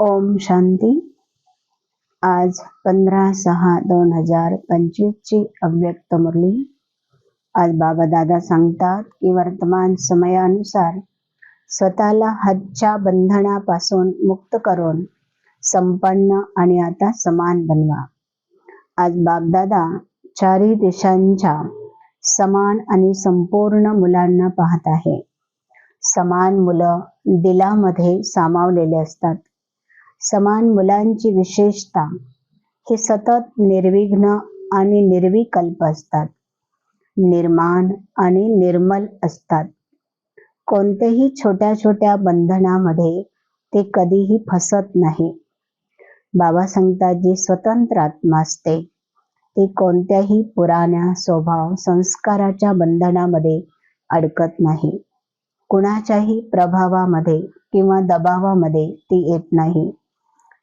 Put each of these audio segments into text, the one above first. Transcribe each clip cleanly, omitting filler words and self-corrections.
ओम शांती. आज 15/6/2025 ची अव्यक्त मुरली. आज बाबा दादा सांगतात की वर्तमान समयानुसार स्वतःला हदच्या बंधनापासून मुक्त करून संपन्न आणि आता समान बनवा. आज बापदादा चारी दिशांच्या समान आणि संपूर्ण मुलांना पाहत आहे. समान मुलं दिलामध्ये सामावलेले असतात. समान मुलांची विशेषता हे सतत निर्विघ्न आणि निर्विकल्प असतात, निर्माण आणि निर्मल असतात. कोणत्याही छोट्या छोट्या बंधनामध्ये ते कधीही फसत नाही. बाबा सांगतात जी स्वतंत्र आत्मा असते ती कोणत्याही पुराण्या स्वभाव संस्काराच्या बंधनामध्ये अडकत नाही. कुणाच्याही प्रभावामध्ये किंवा दबावामध्ये ती येत नाही.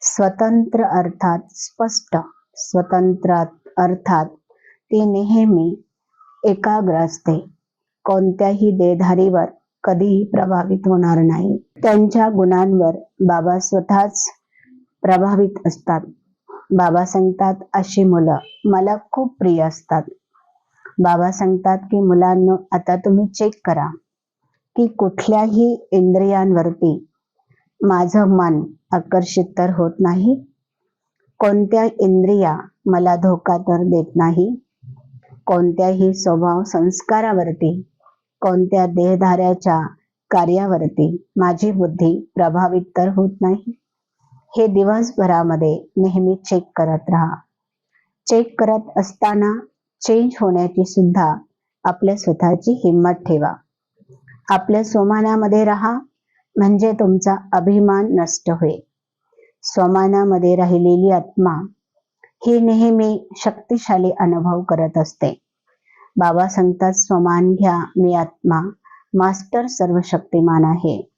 स्वतंत्र अर्थात स्पष्ट, स्वतंत्र अर्थात ती नेहमी एकाग्र असते. कोणत्याही देहधारीवर कधीही प्रभावित होणार नाही. त्यांच्या गुणांवर बाबा स्वतःच प्रभावित असतात. बाबा सांगतात अशी मुलं मला खूप प्रिय असतात. बाबा सांगतात की मुलांनो, आता तुम्ही चेक करा की कुठल्याही इंद्रियांवरती माझं मन आकर्षित तर होत नाही. कोणत्या इंद्रिया मला धोका तर देत नाही. कोणत्याही स्वभाव संस्कारावरती, कोणत्या देहधाऱ्याच्या कार्यावरती माझी बुद्धी प्रभावित तर होत नाही. हे दिवसभरामध्ये नेहमी चेक करत राहा. चेक करत असताना चेंज होण्याची सुद्धा आपल्या स्वतःची हिंमत ठेवा. आपल्या स्वमानामध्ये राहा, म्हणजे तुमचा अभिमान नष्ट होईल. स्वमानामध्ये राहिलेली आत्मा ही नेहमी शक्तिशाली अनुभव करत असते. बाबा सांगतात स्वमान घ्या, मी आत्मा मास्टर सर्वशक्तिमान आहे.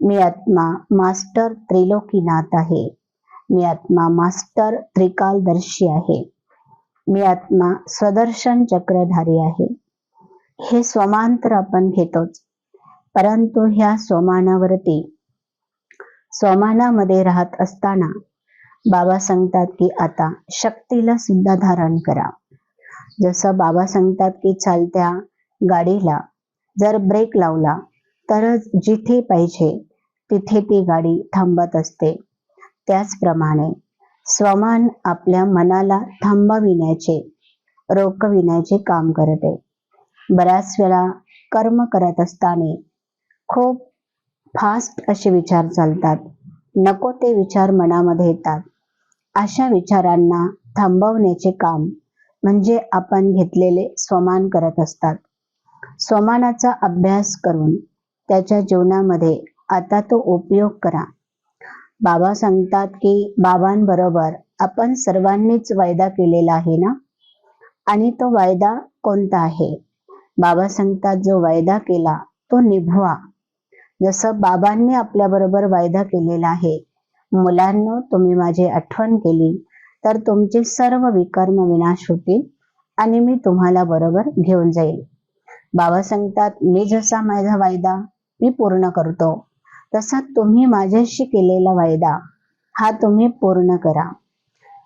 मी आत्मा मास्टर त्रिलोकीनाथ आहे. मी आत्मा मास्टर त्रिकालदर्शी आहे. मी आत्मा स्वदर्शन चक्रधारी आहे. हे स्वमान तर आपण घेतोच, परंतु ह्या स्वमानामध्ये राहत असताना बाबा सांगतात की आता शक्तीला सुद्धा धारण करा. जसं बाबा सांगतात की चालत्या गाडीला जर ब्रेक लावला तरच जिथे पाहिजे तिथे ती गाडी थांबत असते. त्याचप्रमाणे स्वमान आपल्या मनाला थांबविण्याचे, रोखविण्याचे काम करते. बऱ्याच वेळा कर्म करत असताना खूप फास्ट असे विचार चालतात, नको ते विचार मनामध्ये येतात. अशा विचारांना थांबवण्याचे काम म्हणजे आपण घेतलेले स्वमान करत असतात. स्वमानाचा अभ्यास करून त्याच्या जीवनामध्ये आता तो उपयोग करा. बाबा सांगतात की बाबांबरोबर आपण सर्वांनीच वायदा केलेला आहे ना, आणि तो वायदा कोणता आहे? बाबा सांगतात जो वायदा केला तो निभवा. जसं बाबांनी आपल्याबरोबर वायदा केलेला आहे, मुलांनो तुम्ही माझी आठवण केली तर तुमचे सर्व विकर्म विनाश होतील आणि मी तुम्हाला बरोबर घेऊन जाईल. बाबा सांगतात मी जसा माझा वायदा मी पूर्ण करतो, तसा तुम्ही माझ्याशी केलेला वायदा हा तुम्ही पूर्ण करा.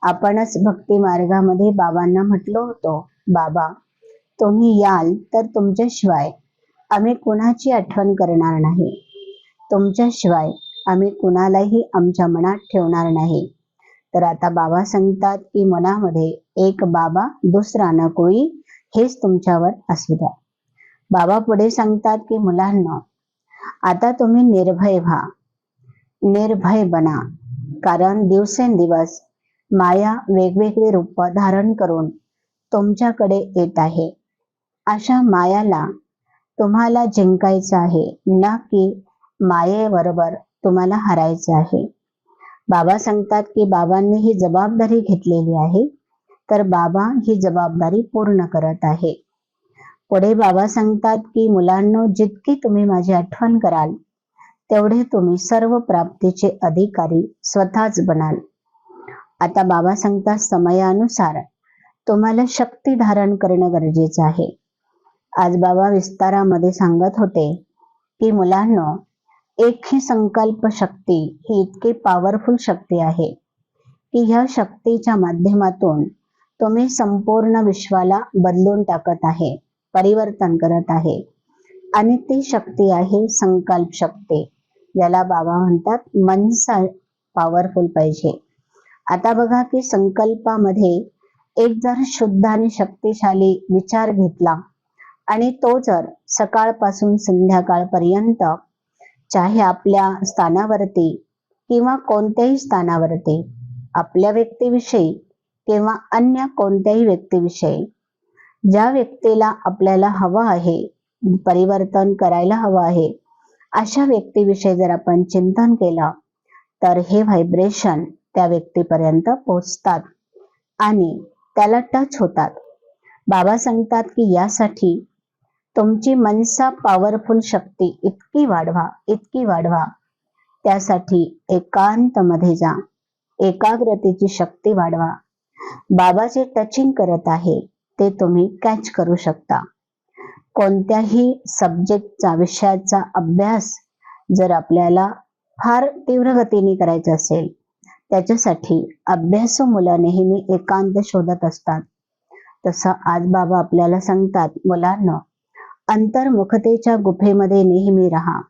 आपणच भक्ती मार्गामध्ये बाबांना म्हटलो होतो, बाबा तुम्ही याल तर तुमच्याशिवाय आम्ही कुणाची आठवण करणार नाही. तुमच्याशिवाय आम्ही कुणालाही आमच्या मनात ठेवणार नाही. तर आता बाबा सांगतात की मनामध्ये एक बाबा दुसरा न कोई, हेच तुमच्यावर असू द्या. बाबा पुढे सांगतात की मुलांनो, आता तुम्ही निर्भय व्हा, निर्भय बना. कारण दिवसेंदिवस माया वेगवेगळी रूप धारण करून तुमच्याकडे येत आहे. अशा मायाला तुम्हाला जिंकायचं आहे, ना की मायेबरोबर तुम्हाला हरायचं आहे. बाबा सांगतात की बाबांनी ही जबाबदारी घेतलेली आहे, तर बाबा ही जबाबदारी पूर्ण करत आहे. पुढे बाबा सांगतात की मुलांनो, जितकी तुम्ही माझी आठवण कराल तेवढे तुम्ही सर्व प्राप्तीचे अधिकारी स्वतःच बनाल. आता बाबा सांगतात समयानुसार तुम्हाला शक्ती धारण करणं गरजेचं आहे. आज बाबा विस्तारामध्ये सांगत होते की मुलांनो, एक ही संकल्प शक्ती ही इतकी पॉवरफुल शक्ती आहे की ह्या शक्तीच्या माध्यमातून तुम्ही संपूर्ण विश्वाला बदलून टाकत आहे, परिवर्तन करत आहे. आणि ती शक्ती आहे संकल्प शक्ती, ज्याला बाबा म्हणतात मनसा पॉवरफुल पाहिजे. आता बघा की संकल्पामध्ये एक जर शुद्ध आणि शक्तिशाली विचार घेतला आणि तो जर सकाळपासून संध्याकाळपर्यंत चाहे आपल्या स्थानावरती किंवा कोणत्याही स्थानावरती आपल्या व्यक्तीविषयी किंवा अन्य कोणत्याही व्यक्तीविषयी ज्या व्यक्तीला आपल्याला हवं आहे, परिवर्तन करायला हवं आहे, अशा व्यक्तीविषयी जर आपण चिंतन केलं तर हे व्हायब्रेशन त्या व्यक्तीपर्यंत पोहोचतात आणि त्याला टच होतात. बाबा सांगतात की यासाठी तुमची मनसा पॉवरफुल शक्ती इतकी वाढवा, इतकी वाढवा. त्यासाठी एकांत मध्ये जा, एकाग्रतेची शक्ती वाढवा. बाबा जे टचिंग करत आहे ते तुम्ही कॅच करू शकता. कोणत्याही सब्जेक्टचा, विषयाचा अभ्यास जर आपल्याला फार तीव्र गतीने करायचा असेल, त्याच्यासाठी अभ्यासू मुलं नेहमी एकांत शोधत असतात. तसं आज बाबा आपल्याला सांगतात, मुलांना अंतर्मुखतेच्या गुफेमध्ये नेहमी राहा,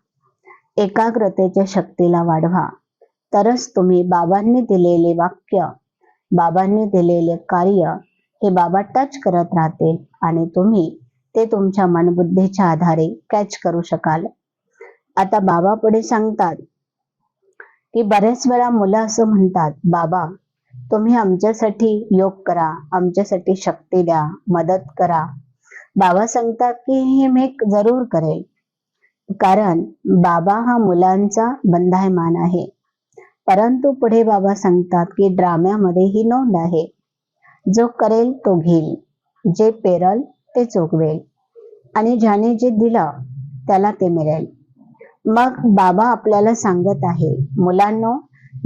एकाग्रतेच्या शक्तीला वाढवा. तरच तुम्ही बाबांनी दिलेले वाक्य, बाबांनी दिलेले कार्य हे बाबा टच करत राहतील आणि तुम्ही ते तुमच्या मनबुद्धीच्या आधारे कॅच करू शकाल. आता बाबा पुढे सांगतात की बऱ्याच वेळा मुलं असं म्हणतात, बाबा तुम्ही आमच्यासाठी योग करा, आमच्यासाठी शक्ती द्या, मदत करा. बाबा सांगतात की हे मी जरूर करेल, कारण बाबा हा मुलांचा बंधायमान आहे. परंतु पुढे बाबा सांगतात की ड्राम्यामध्ये ही नोंद आहे, जो करेल तो घेईल, जे पेरल ते चोगवेल आणि ज्याने जे दिलं त्याला ते मिळेल. मग बाबा आपल्याला सांगत आहे, मुलांनो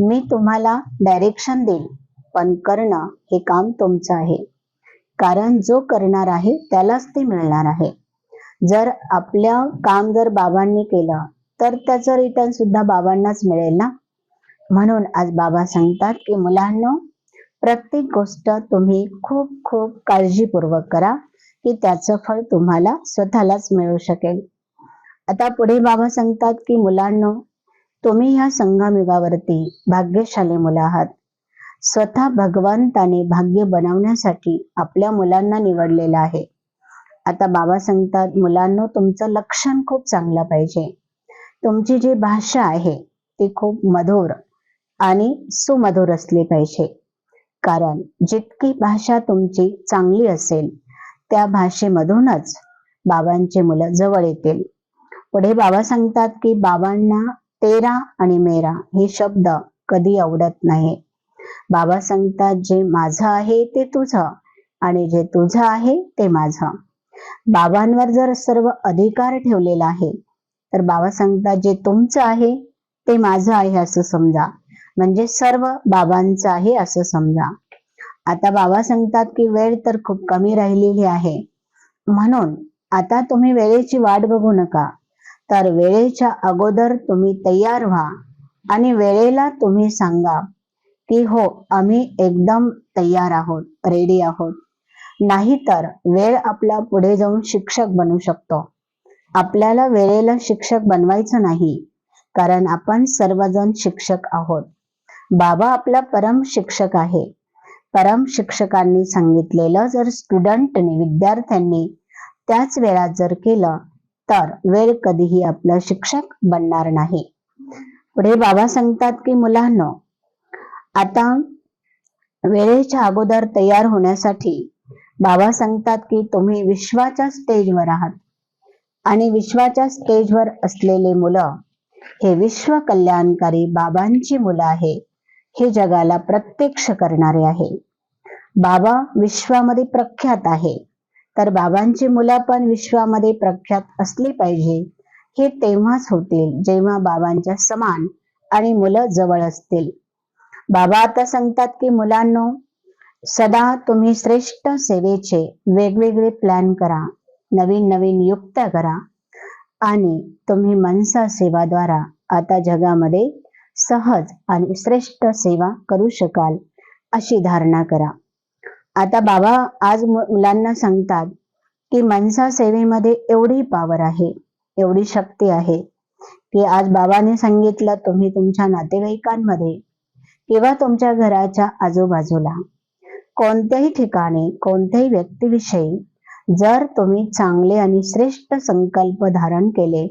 मी तुम्हाला डायरेक्शन देईल, पण करणं हे काम तुमचं आहे. कारण जो करणार आहे त्यालाच ते मिळणार आहे. जर आपलं काम जर बाबांनी केलं तर त्याचं रिटर्न सुद्धा बाबांनाच मिळेल ना. म्हणून आज बाबा सांगतात की मुलांनो, प्रत्येक गोष्ट तुम्ही खूप खूप काळजीपूर्वक करा की त्याचं फळ तुम्हाला स्वतःलाच मिळू शकेल. आता पुढे बाबा सांगतात की मुलांनो, तुम्ही ह्या संगमयुगावरती भाग्यशाली मुलं आहात. स्वतः भगवंताने भाग्य बनवण्यासाठी आपल्या मुलांना निवडलेलं आहे. आता बाबा सांगतात, मुलांनो तुमचं लक्षण खूप चांगलं पाहिजे. तुमची जी भाषा आहे ती खूप मधुर आणि सुमधुर असली पाहिजे. कारण जितकी भाषा तुमची चांगली असेल त्या भाषेमधूनच बाबांचे मुलं जवळ येतील. पुढे बाबा सांगतात की बाबांना तेरा आणि मेरा हे शब्द कधी आवडत नाही. बाबा सांगतात, जे माझं आहे ते तुझं आणि जे तुझं आहे ते माझं. बाबांवर जर सर्व अधिकार ठेवलेला आहे तर बाबा सांगतात, जे तुमचं आहे ते माझं आहे असं समजा, म्हणजे सर्व बाबांचं आहे असं समजा. आता बाबा सांगतात की वेळ तर खूप कमी राहिलेली आहे, म्हणून आता तुम्ही वेळेची वाट बघू नका, तर वेळेच्या अगोदर तुम्ही तयार व्हा आणि वेळेला तुम्ही सांगा की हो आम्ही एकदम तयार आहोत, रेडी आहोत. नाहीतर वेळ आपला पुढे जाऊन शिक्षक बनू शकतो. आपल्याला वेळेला शिक्षक बनवायचं नाही, कारण आपण सर्वजण शिक्षक आहोत. बाबा आपला परम शिक्षक आहे. परम शिक्षकांनी सांगितलेलं जर स्टुडंटने, विद्यार्थ्यांनी त्याच वेळात जर केलं तर वेळ कधीही आपला शिक्षक बनणार नाही. पुढे बाबा सांगतात की मुलांनो, आता वेळेच्या अगोदर तयार होण्यासाठी बाबा सांगतात की तुम्ही विश्वाच्या स्टेजवर आहात आणि विश्वाच्या स्टेजवर असलेले मुलं हे विश्व कल्याणकारी बाबांची मुलं आहे, हे जगाला प्रत्यक्ष करणारे आहे. बाबा विश्वामध्ये प्रख्यात आहे, तर बाबांची मुलं पण विश्वामध्ये प्रख्यात असली पाहिजे. हे तेव्हाच होतील जेव्हा बाबांच्या समान आणि मुलं जवळ असतील. बाबा आता सांगतात की मुलांनो, सदा तुम्ही श्रेष्ठ सेवेचे वेगवेगळे प्लॅन करा, नवीन नवीन युक्त्या करा आणि तुम्ही मनसा सेवाद्वारा आता जगामध्ये सहज आणि श्रेष्ठ सेवा करू शकाल अशी धारणा करा. आता बाबा आज मुलांना सांगतात की मनसा सेवेमध्ये एवढी पॉवर आहे, एवढी शक्ती आहे की आज बाबाने सांगितलं तुम्ही तुमच्या नातेवाईकांमध्ये किंवा तुमच्या घराच्या आजूबाजूला कोणत्याही ठिकाणी कोणत्याही व्यक्तीविषयी जर तुम्ही चांगले आणि श्रेष्ठ संकल्प धारण केले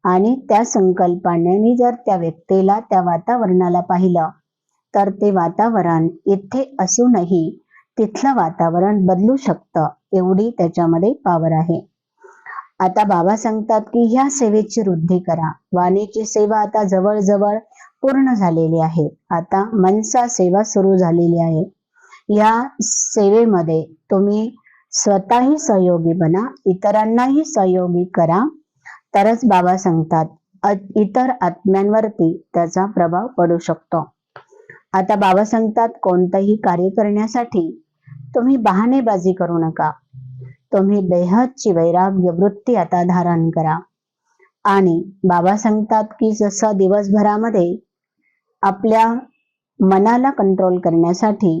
आणि त्या संकल्पाने जर त्या व्यक्तीला त्या वातावरणाला पाहिलं तर ते वातावरण इथे असूनही तिथलं वातावरण बदलू शकतं, एवढी त्याच्यामध्ये पॉवर आहे. आता बाबा सांगतात की ह्या सेवेची वृद्धी करा. वाणीची सेवा आता जवळजवळ पूर्ण झालेली आहे. आता मनसा सेवा सुरू झालेली आहे. या सेवेमध्ये तुम्ही स्वतःही सहयोगी बना, इतरांनाही सहयोगी करा, तरच बाबा सांगतात इतर आत्म्यांवरती त्याचा प्रभाव पडू शकतो. आता बाबा सांगतात कोणतंही कार्य करण्यासाठी तुम्ही बहाणेबाजी करू नका. तुम्ही बेहदची वैराग्य वृत्ती आता धारण करा. आणि बाबा सांगतात की जसं दिवसभरामध्ये आपल्या मनाला कंट्रोल करण्यासाठी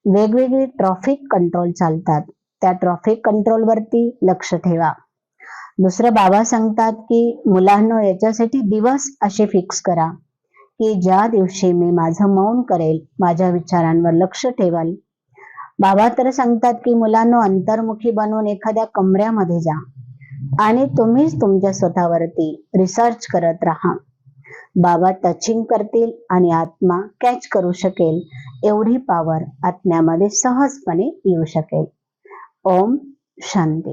वेगवेगळे ट्रॅफिक कंट्रोल चालतात, त्या ट्रॅफिक कंट्रोल वरती लक्ष ठेवा. दुसरं बाबा सांगतात की मुलांनो याच्यासाठी दिवस असे फिक्स करा की ज्या दिवशी मी माझं मौन करेल, माझ्या विचारांवर लक्ष ठेवाल. बाबा तर सांगतात की मुलांनो अंतर्मुखी बनवून एखाद्या कमऱ्यामध्ये जा आणि तुम्हीच तुमच्या स्वतःवरती रिसर्च करत राहा. बाबा टचिंग करतील आणि आत्मा कॅच करू शकेल, एवढी पॉवर आत्म्यामध्ये सहजपणे येऊ शकेल. ओम शांती.